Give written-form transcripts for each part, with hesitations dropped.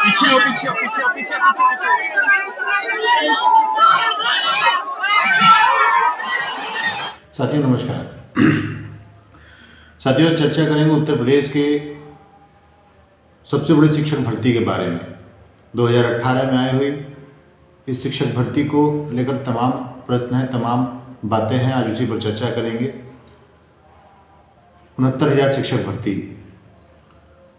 पीछे हो, पीछे हो, पीछे हो, पीछे हो, पीछे हो। साथियों नमस्कार। साथियों चर्चा करेंगे उत्तर प्रदेश के सबसे बड़े शिक्षक भर्ती के बारे में। 2018 में आई हुई इस शिक्षक भर्ती को लेकर तमाम प्रश्न हैं, तमाम बातें हैं, आज उसी पर चर्चा करेंगे। 69,000 शिक्षक भर्ती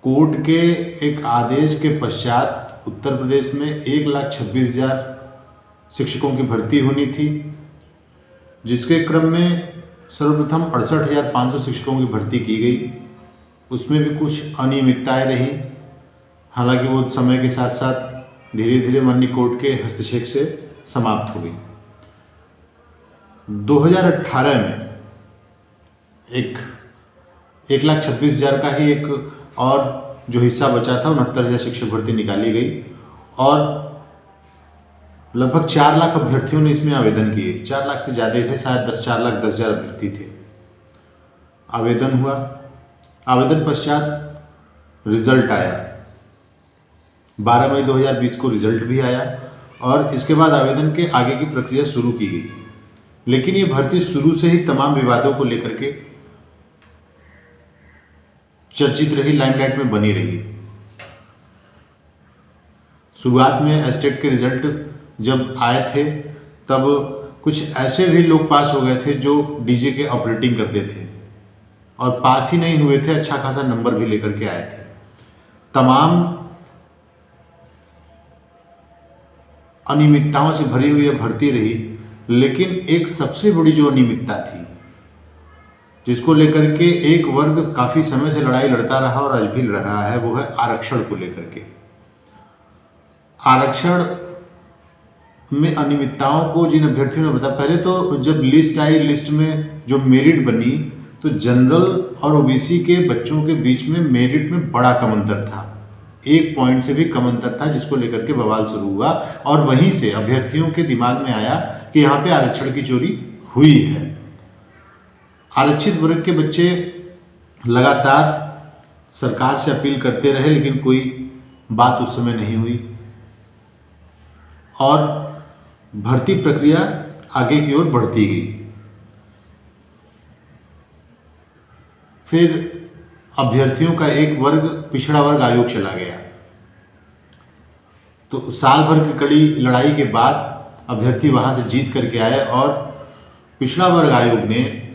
कोर्ट के एक आदेश के पश्चात उत्तर प्रदेश में 1,26,000 शिक्षकों की भर्ती होनी थी, जिसके क्रम में सर्वप्रथम 68,500 शिक्षकों की भर्ती की गई। उसमें भी कुछ अनियमितताएं रही, हालांकि वो समय के साथ साथ धीरे धीरे माननीय कोर्ट के हस्तक्षेप से समाप्त हो गई। 2018 में 1,26,000 का ही एक और जो हिस्सा बचा था, 69,000 शिक्षक भर्ती निकाली गई और लगभग 4 लाख अभ्यर्थियों ने इसमें आवेदन किए। 4 लाख से ज़्यादा थे, शायद 4,10,000 अभ्यर्थी थे। आवेदन हुआ, आवेदन पश्चात रिजल्ट आया। 12 मई 2020 को रिजल्ट भी आया और इसके बाद आवेदन के आगे की प्रक्रिया शुरू की गई। लेकिन ये भर्ती शुरू से ही तमाम विवादों को लेकर के चर्चित रही, लाइमलाइट में बनी रही। शुरुआत में एस्टेट के रिजल्ट जब आए थे तब कुछ ऐसे भी लोग पास हो गए थे जो डीजे के ऑपरेटिंग करते थे और पास ही नहीं हुए थे, अच्छा खासा नंबर भी लेकर के आए थे। तमाम अनियमितताओं से भरी हुई भर्ती रही, लेकिन एक सबसे बड़ी जो अनियमितता थी, जिसको लेकर के एक वर्ग काफ़ी समय से लड़ाई लड़ता रहा और आज भी लड़ रहा है, वो है आरक्षण को लेकर के। आरक्षण में अनियमितताओं को जिन अभ्यर्थियों ने बताया, पहले तो जब लिस्ट आई, लिस्ट में जो मेरिट बनी तो जनरल और ओबीसी के बच्चों के बीच में मेरिट में बड़ा कम अंतर था, 1 पॉइंट से भी कम अंतर था, जिसको लेकर के बवाल शुरू हुआ और वहीं से अभ्यर्थियों के दिमाग में आया कि यहाँ पे आरक्षण की चोरी हुई है। आरक्षित वर्ग के बच्चे लगातार सरकार से अपील करते रहे, लेकिन कोई बात उस समय नहीं हुई और भर्ती प्रक्रिया आगे की ओर बढ़ती गई। फिर अभ्यर्थियों का एक वर्ग पिछड़ा वर्ग आयोग चला गया, तो साल भर की कड़ी लड़ाई के बाद अभ्यर्थी वहां से जीत करके आए और पिछड़ा वर्ग आयोग ने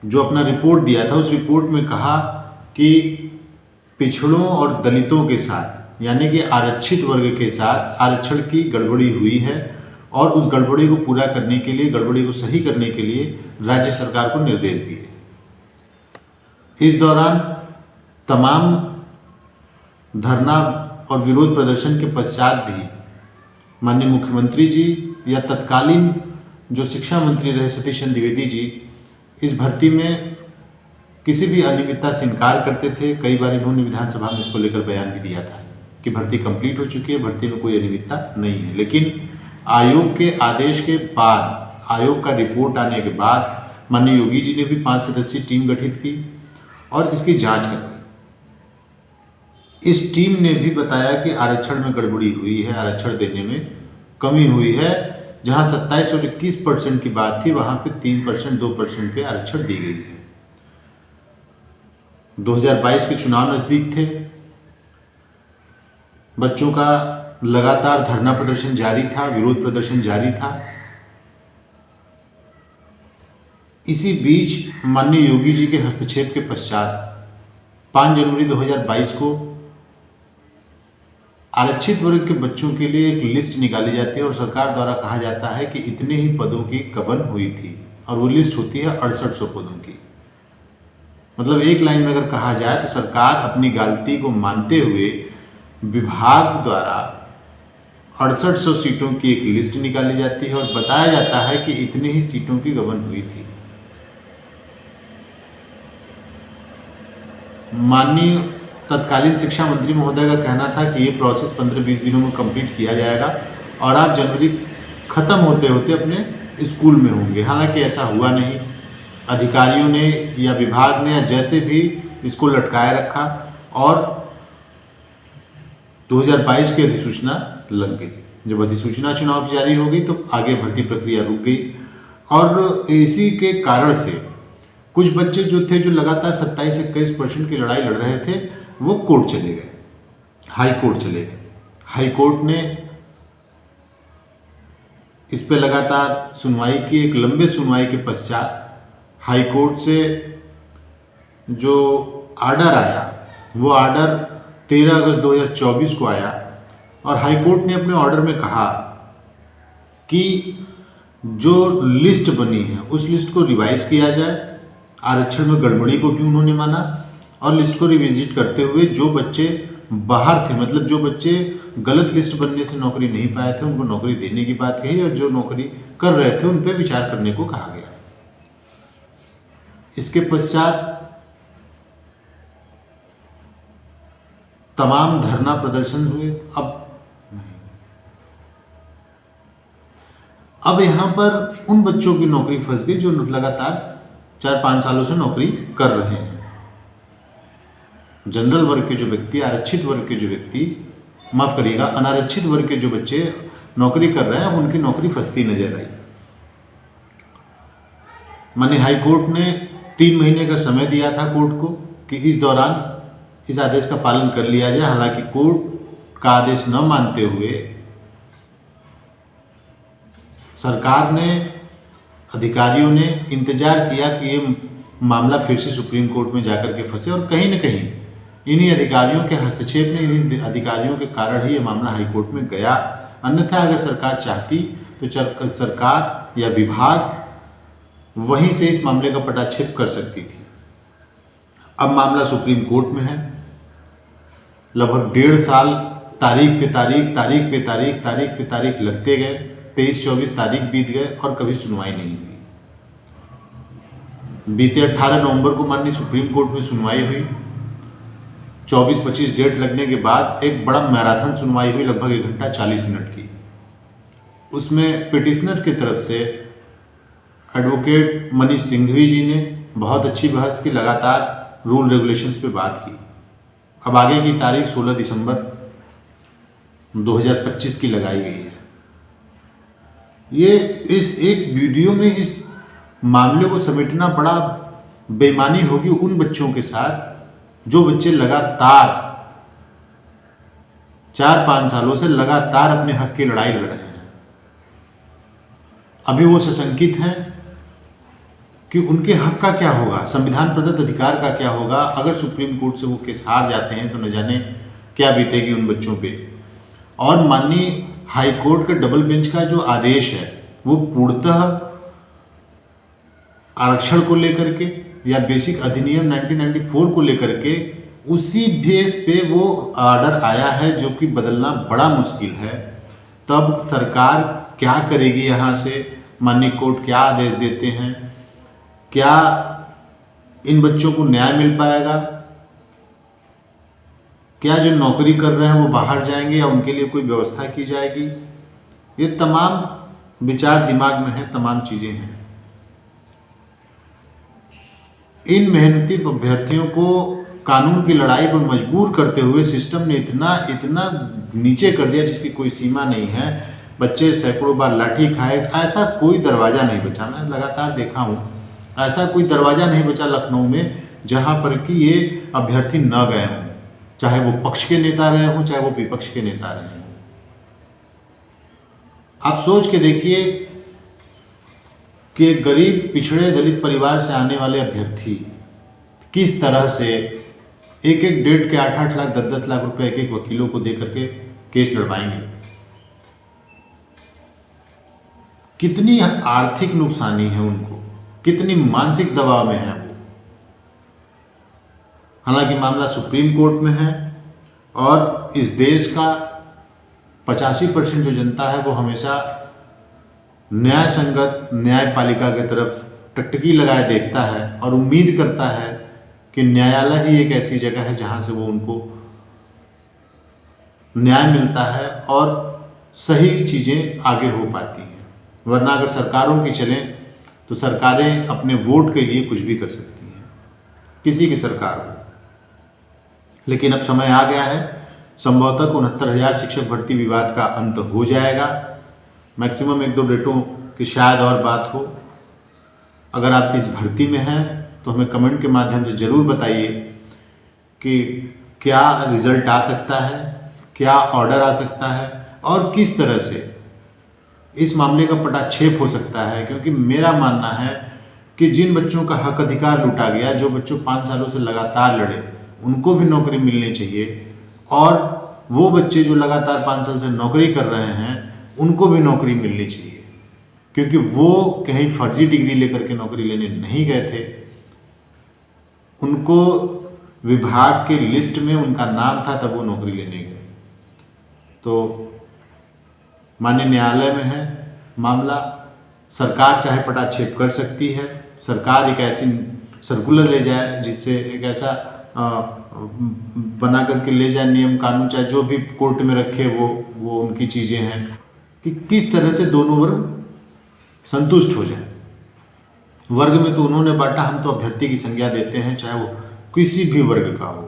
जो अपना रिपोर्ट दिया था, उस रिपोर्ट में कहा कि पिछड़ों और दलितों के साथ, यानी कि आरक्षित वर्ग के साथ आरक्षण की गड़बड़ी हुई है और उस गड़बड़ी को पूरा करने के लिए, गड़बड़ी को सही करने के लिए राज्य सरकार को निर्देश दिए। इस दौरान तमाम धरना और विरोध प्रदर्शन के पश्चात भी माननीय मुख्यमंत्री जी या तत्कालीन जो शिक्षा मंत्री रहे सतीश चंद्र द्विवेदी जी इस भर्ती में किसी भी अनियमितता से इनकार करते थे। कई बार इन्होंने विधानसभा में इसको लेकर बयान भी दिया था कि भर्ती कंप्लीट हो चुकी है, भर्ती में कोई अनियमितता नहीं है। लेकिन आयोग के आदेश के बाद, आयोग का रिपोर्ट आने के बाद माननीय योगी जी ने भी 5 सदस्यीय टीम गठित की और इसकी जांच करवाई। इस टीम ने भी बताया कि आरक्षण में गड़बड़ी हुई है, आरक्षण देने में कमी हुई है। जहां 27 और 21% की बात थी, वहां पे 3%, 2% पे आरक्षण दी गई है। 2022 के चुनाव नजदीक थे, बच्चों का लगातार धरना प्रदर्शन जारी था, विरोध प्रदर्शन जारी था। इसी बीच माननीय योगी जी के हस्तक्षेप के पश्चात 5 जनवरी 2022 को आरक्षित वर्ग के बच्चों के लिए एक लिस्ट निकाली जाती है और सरकार द्वारा कहा जाता है कि इतने ही पदों की गबन हुई थी और वो लिस्ट होती है 6800 पदों की। मतलब एक लाइन में अगर कहा जाए तो सरकार अपनी गलती को मानते हुए विभाग द्वारा 6800 सीटों की एक लिस्ट निकाली जाती है और बताया जाता है कि इतने ही सीटों की गबन हुई थी। माननीय तत्कालीन शिक्षा मंत्री महोदय का कहना था कि ये प्रोसेस 15-20 दिनों में कंप्लीट किया जाएगा और आप जनवरी ख़त्म होते होते अपने स्कूल में होंगे। हालांकि ऐसा हुआ नहीं, अधिकारियों ने या विभाग ने या जैसे भी इसको लटकाए रखा और 2022 की अधिसूचना लग गई। जब अधिसूचना चुनाव की जारी हो गई तो आगे भर्ती प्रक्रिया रुक गई और इसी के कारण से कुछ बच्चे जो थे, जो लगातार 27-21% की लड़ाई लड़ रहे थे, वो कोर्ट चले गए, हाई कोर्ट चले गए। हाई कोर्ट ने इस पे लगातार सुनवाई की। एक लंबे सुनवाई के पश्चात हाई कोर्ट से जो आर्डर आया, वो आर्डर 13 अगस्त 2024 को आया और हाई कोर्ट ने अपने ऑर्डर में कहा कि जो लिस्ट बनी है उस लिस्ट को रिवाइज किया जाए। आरक्षण में गड़बड़ी को भी उन्होंने माना और लिस्ट को रिविजिट करते हुए जो बच्चे बाहर थे, मतलब जो बच्चे गलत लिस्ट बनने से नौकरी नहीं पाए थे, उनको नौकरी देने की बात कही और जो नौकरी कर रहे थे उन पर विचार करने को कहा गया। इसके पश्चात तमाम धरना प्रदर्शन हुए। अब यहाँ पर उन बच्चों की नौकरी फंस गई जो लगातार 4-5 सालों से नौकरी कर रहे हैं। जनरल वर्ग के जो व्यक्ति, आरक्षित वर्ग के जो व्यक्ति, माफ करिएगा, अनारक्षित वर्ग के जो बच्चे नौकरी कर रहे हैं, उनकी नौकरी फंसती नजर आई। माननीय हाई कोर्ट ने 3 महीने का समय दिया था कोर्ट को कि इस दौरान इस आदेश का पालन कर लिया जाए। हालांकि कोर्ट का आदेश न मानते हुए सरकार ने, अधिकारियों ने इंतजार किया कि ये मामला फिर से सुप्रीम कोर्ट में जाकर के फंसे और कहीं न कहीं इन्हीं अधिकारियों के हस्तक्षेप ने, इन्हीं अधिकारियों के कारण ही ये मामला हाई कोर्ट में गया। अन्यथा अगर सरकार चाहती तो सरकार या विभाग वहीं से इस मामले का पटाक्षेप कर सकती थी। अब मामला सुप्रीम कोर्ट में है। लगभग 1.5 साल तारीख पे तारीख लगते गए। 23-24 तारीख बीत गए और कभी सुनवाई नहीं हुई। बीते 18 नवंबर को माननीय सुप्रीम कोर्ट में सुनवाई हुई। 24-25 डेट लगने के बाद एक बड़ा मैराथन सुनवाई हुई, लगभग 1 घंटा 40 मिनट की। उसमें पिटिशनर की तरफ से एडवोकेट मनीष सिंघवी जी ने बहुत अच्छी बहस की, लगातार रूल रेगुलेशंस पे बात की। अब आगे की तारीख 16 दिसंबर 2025 की लगाई गई है। ये इस एक वीडियो में इस मामले को समेटना बड़ा बेईमानी होगी उन बच्चों के साथ जो बच्चे लगातार 4-5 सालों से लगातार अपने हक की लड़ाई लड़ रहे हैं। अभी वो सशंकित हैं कि उनके हक का क्या होगा, संविधान प्रदत्त अधिकार का क्या होगा। अगर सुप्रीम कोर्ट से वो केस हार जाते हैं तो न जाने क्या बीतेगी उन बच्चों पे। और माननीय हाई कोर्ट के डबल बेंच का जो आदेश है वो पूर्णतः आरक्षण को लेकर के या बेसिक अधिनियम 1994 को लेकर के उसी बेस पे वो ऑर्डर आया है, जो कि बदलना बड़ा मुश्किल है। तब सरकार क्या करेगी, यहाँ से माननीय कोर्ट क्या आदेश देते हैं, क्या इन बच्चों को न्याय मिल पाएगा, क्या जो नौकरी कर रहे हैं वो बाहर जाएंगे या उनके लिए कोई व्यवस्था की जाएगी। ये तमाम विचार दिमाग में है, तमाम चीज़ें हैं। इन मेहनती अभ्यर्थियों को कानून की लड़ाई पर मजबूर करते हुए सिस्टम ने इतना नीचे कर दिया जिसकी कोई सीमा नहीं है। बच्चे सैकड़ों बार लाठी खाए, ऐसा कोई दरवाज़ा नहीं बचा। मैं लगातार देखा हूँ, ऐसा कोई दरवाज़ा नहीं बचा लखनऊ में जहाँ पर कि ये अभ्यर्थी न गए हों, चाहे वो पक्ष के नेता रहे हों, चाहे वो विपक्ष के नेता रहे हों। आप सोच के देखिए कि एक गरीब पिछड़े दलित परिवार से आने वाले अभ्यर्थी किस तरह से एक डेट के 8-8 लाख 10-10 लाख रुपए एक वकीलों को दे करके केस लड़वाएंगे। कितनी आर्थिक नुकसानी है उनको, कितनी मानसिक दबाव में है वो। हालांकि मामला सुप्रीम कोर्ट में है और इस देश का 85% जो जनता है वो हमेशा न्याय संगत न्यायपालिका की तरफ टकटकी लगाए देखता है और उम्मीद करता है कि न्यायालय ही एक ऐसी जगह है जहां से वो उनको न्याय मिलता है और सही चीज़ें आगे हो पाती हैं। वरना अगर सरकारों की चलें तो सरकारें अपने वोट के लिए कुछ भी कर सकती हैं, किसी की सरकार हो। लेकिन अब समय आ गया है संभवतः 69,000 शिक्षक भर्ती विवाद का अंत हो जाएगा। मैक्सिमम 1-2 डेटों की शायद और बात हो। अगर आप इस भर्ती में हैं तो हमें कमेंट के माध्यम से ज़रूर बताइए कि क्या रिज़ल्ट आ सकता है, क्या ऑर्डर आ सकता है और किस तरह से इस मामले का पटाक्षेप हो सकता है। क्योंकि मेरा मानना है कि जिन बच्चों का हक अधिकार लूटा गया, जो बच्चों 5 सालों से लगातार लड़े, उनको भी नौकरी मिलनी चाहिए और वो बच्चे जो लगातार 5 साल से नौकरी कर रहे हैं उनको भी नौकरी मिलनी चाहिए। क्योंकि वो कहीं फर्जी डिग्री लेकर के नौकरी लेने नहीं गए थे, उनको विभाग के लिस्ट में उनका नाम था तब वो नौकरी लेने गए। तो माननीय न्यायालय में है मामला, सरकार चाहे पटाक्षेप कर सकती है, सरकार एक ऐसी सर्कुलर ले जाए जिससे एक ऐसा बना करके ले जाए नियम कानून, चाहे जो भी कोर्ट में रखे वो उनकी चीज़ें हैं, कि किस तरह से दोनों वर्ग संतुष्ट हो जाए। वर्ग में तो उन्होंने बांटा, हम तो अभ्यर्थी की संज्ञा देते हैं, चाहे वो किसी भी वर्ग का हो।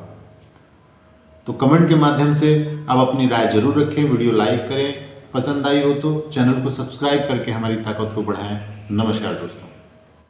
तो कमेंट के माध्यम से आप अपनी राय जरूर रखें, वीडियो लाइक करें, पसंद आई हो तो चैनल को सब्सक्राइब करके हमारी ताकत को बढ़ाएं। नमस्कार दोस्तों।